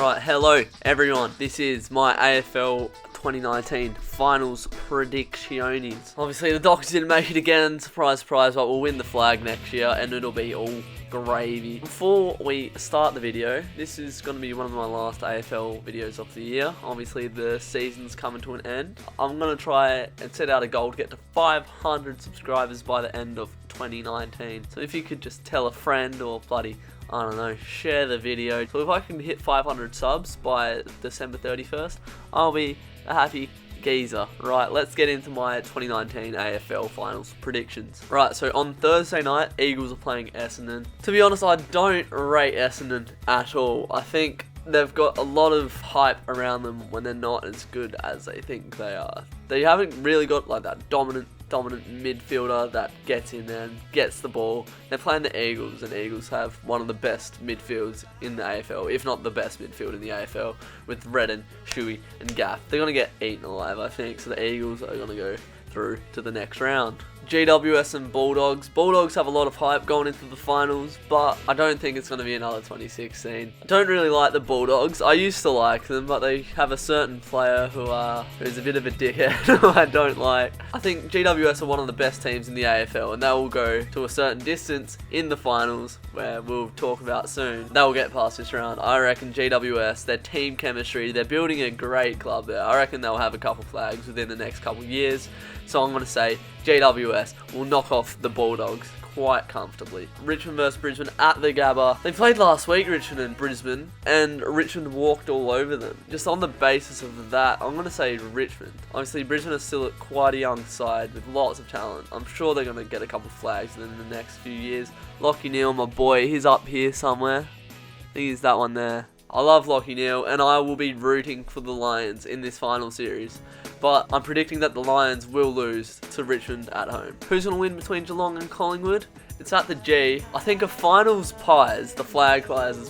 Right, hello everyone. This is my AFL 2019 Finals Predictions. Obviously the Dockers didn't make it again, surprise surprise, but we'll win the flag next year and it'll be all gravy. Before we start the video, this is going to be one of my last AFL videos of the year. Obviously the season's coming to an end. I'm going to try and set out a goal to get to 500 subscribers by the end of 2019. So if you could just tell a friend or bloody, I don't know, share the video. So if I can hit 500 subs by December 31st, I'll be a happy geezer. Right, let's get into my 2019 AFL Finals predictions. Right, so on Thursday night, Eagles are playing Essendon. To be honest, I don't rate Essendon at all. I think they've got a lot of hype around them when they're not as good as they think they are. They haven't really got like that dominant midfielder that gets in there and gets the ball. They're playing the Eagles, and Eagles have one of the best midfields in the AFL, if not the best midfield in the AFL, with Redden, Shuey and Gaff. They're going to get eaten alive, I think, so the Eagles are going to go through to the next round. GWS and Bulldogs. Bulldogs have a lot of hype going into the finals, but I don't think it's going to be another 2016. I don't really like the Bulldogs. I used to like them, but they have a certain player who's a bit of a dickhead who I don't like. I think GWS are one of the best teams in the AFL, and they will go to a certain distance in the finals, where we'll talk about soon. They will get past this round. I reckon GWS, their team chemistry, they're building a great club there. I reckon they'll have a couple flags within the next couple years. So I'm going to say GWS will knock off the Bulldogs quite comfortably. Richmond versus Brisbane at the Gabba. They played last week, Richmond and Brisbane, and Richmond walked all over them. Just on the basis of that, I'm going to say Richmond. Obviously, Brisbane are still quite a young side with lots of talent. I'm sure they're going to get a couple flags in the next few years. Lachie Neale, my boy, he's up here somewhere. I think he's that one there. I love Lachie Neale, and I will be rooting for the Lions in this final series. But I'm predicting that the Lions will lose to Richmond at home. Who's going to win between Geelong and Collingwood? It's at the G. I think a finals Pies, the flag Pies as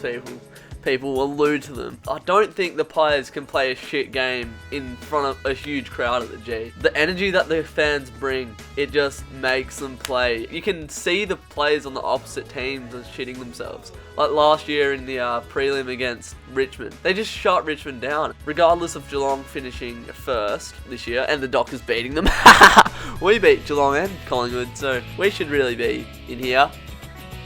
people allude to them. I don't think the Pies can play a shit game in front of a huge crowd at the G. The energy that the fans bring, it just makes them play. You can see the players on the opposite teams as shitting themselves. Like last year in the prelim against Richmond. They just shut Richmond down. Regardless of Geelong finishing first this year and the Dockers beating them. We beat Geelong and Collingwood, so we should really be in here.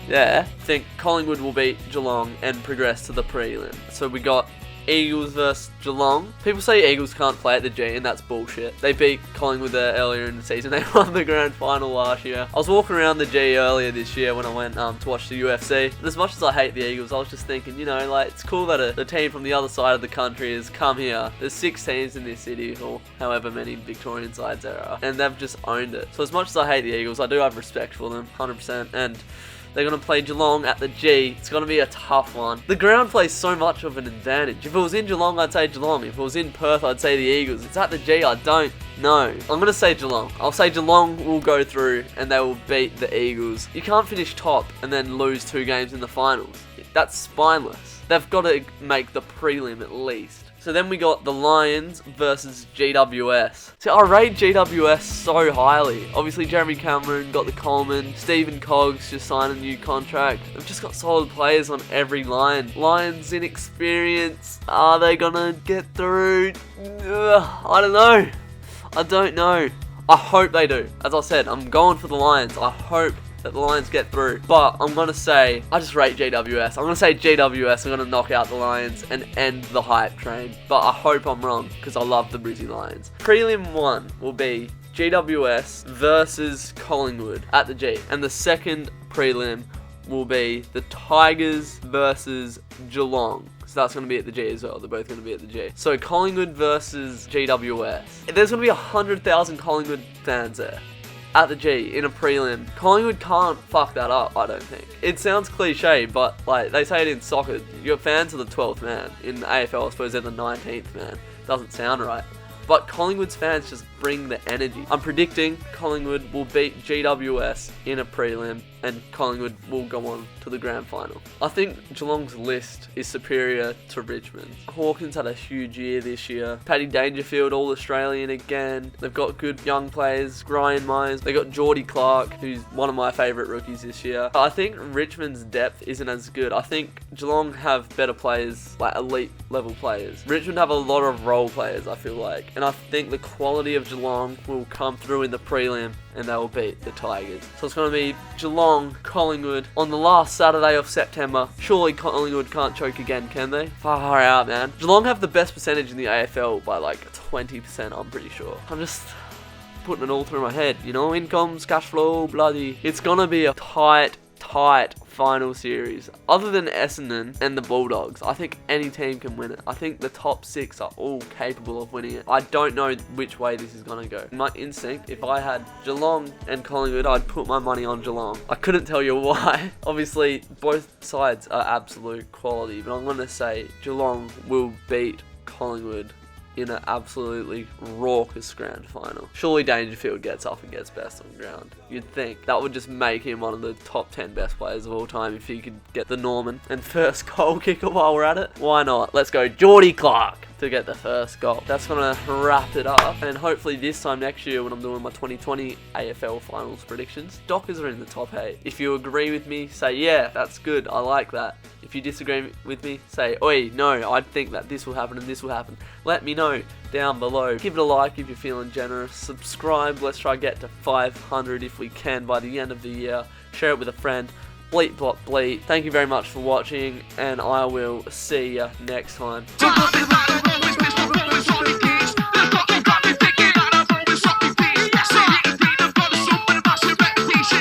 Yeah, I think Collingwood will beat Geelong and progress to the prelim. So we got Eagles versus Geelong. People say Eagles can't play at the G, and that's bullshit. They beat Collingwood there earlier in the season. They won the grand final last year. I was walking around the G earlier this year when I went to watch the UFC. And as much as I hate the Eagles, I was just thinking, you know, like, it's cool that the team from the other side of the country has come here. There's 6 teams in this city, or however many Victorian sides there are, and they've just owned it. So as much as I hate the Eagles, I do have respect for them, 100%, and they're going to play Geelong at the G. It's going to be a tough one. The ground plays so much of an advantage. If it was in Geelong, I'd say Geelong. If it was in Perth, I'd say the Eagles. It's at the G, I don't know. I'm going to say Geelong. I'll say Geelong will go through and they will beat the Eagles. You can't finish top and then lose 2 games in the finals. That's spineless. They've got to make the prelim at least. So then we got the Lions versus GWS. See, I rate GWS so highly. Obviously, Jeremy Cameron got the Coleman. Stephen Coggs just signed a new contract. They've just got solid players on every line. Lions inexperience. Are they gonna get through? I don't know. I don't know. I hope they do. As I said, I'm going for the Lions. I hope that the Lions get through. But I'm going to say, I just rate GWS. I'm going to say GWS are going to knock out the Lions and end the hype train. But I hope I'm wrong, because I love the Drewzy Lions. Prelim 1 will be GWS versus Collingwood at the G. And the second prelim will be the Tigers versus Geelong. So that's going to be at the G as well. They're both going to be at the G. So Collingwood versus GWS. There's going to be 100,000 Collingwood fans there at the G in a prelim. Collingwood can't fuck that up, I don't think. It sounds cliche, but like they say it in soccer, your fans are the 12th man. In the AFL, I suppose they're the 19th man. Doesn't sound right. But Collingwood's fans just bring the energy. I'm predicting Collingwood will beat GWS in a prelim and Collingwood will go on to the grand final. I think Geelong's list is superior to Richmond's. Hawkins had a huge year this year. Paddy Dangerfield, All-Australian again. They've got good young players, Ryan Myers. They got Geordie Clark, who's one of my favourite rookies this year. I think Richmond's depth isn't as good. I think Geelong have better players, like elite level players. Richmond have a lot of role players, I feel like. And I think the quality of Geelong will come through in the prelim and they will beat the Tigers. So it's going to be Geelong, Collingwood on the last Saturday of September. Surely Collingwood can't choke again, can they? Far out, man. Geelong have the best percentage in the AFL by like 20%, I'm pretty sure. I'm just putting it all through my head, you know, incomes, cash flow, bloody. It's going to be a tight final series. Other than Essendon and the Bulldogs, I think any team can win it. I think the top 6 are all capable of winning it. I don't know which way this is going to go. My instinct, if I had Geelong and Collingwood, I'd put my money on Geelong. I couldn't tell you why. Obviously, both sides are absolute quality, but I'm going to say Geelong will beat Collingwood in an absolutely raucous grand final. Surely Dangerfield gets up and gets best on ground. You'd think that would just make him one of the top 10 best players of all time if he could get the Norman and first goal kicker while we're at it. Why not? Let's go Geordie Clark to get the first goal. That's going to wrap it up, and hopefully this time next year when I'm doing my 2020 AFL Finals predictions, Dockers are in the top 8. If you agree with me, say yeah, that's good, I like that. If you disagree with me, say, oi, no, I think that this will happen and this will happen. Let me know down below. Give it a like if you're feeling generous. Subscribe, let's try to get to 500 if we can by the end of the year. Share it with a friend. Bleep, blop, bleep. Thank you very much for watching, and I will see you next time.